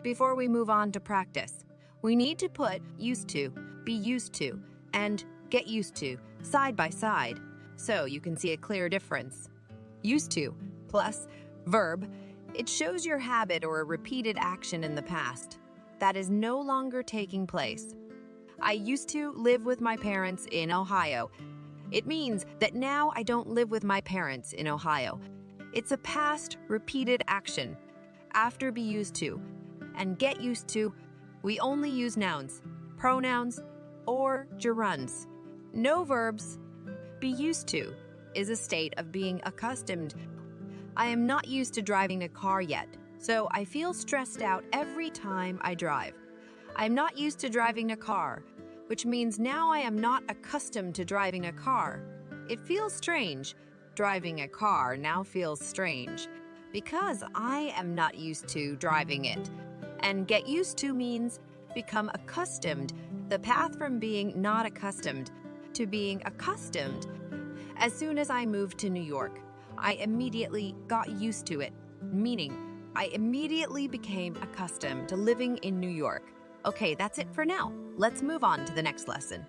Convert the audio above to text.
Before we move on to practice, we need to put used to, be used to, and get used to side by side so you can see a clear difference. Used to plus verb, it shows your habit or a repeated action in the past that is no longer taking place. I used to live with my parents in Ohio. It means that now I don't live with my parents in Ohio. It's a past repeated action. After be used to and get used to, we only use nouns, pronouns, or gerunds. No verbs. Be used to is a state of being accustomed. I am not used to driving a car yet, so I feel stressed out every time I drive. I'm not used to driving a car, which means now I am not accustomed to driving a car. It feels strange. Driving a car now feels strange because I am not used to driving it. And get used to means become accustomed, the path from being not accustomed to being accustomed. As soon as I moved to New York, I immediately got used to it, meaning I immediately became accustomed to living in New York. Okay, that's it for now. Let's move on to the next lesson.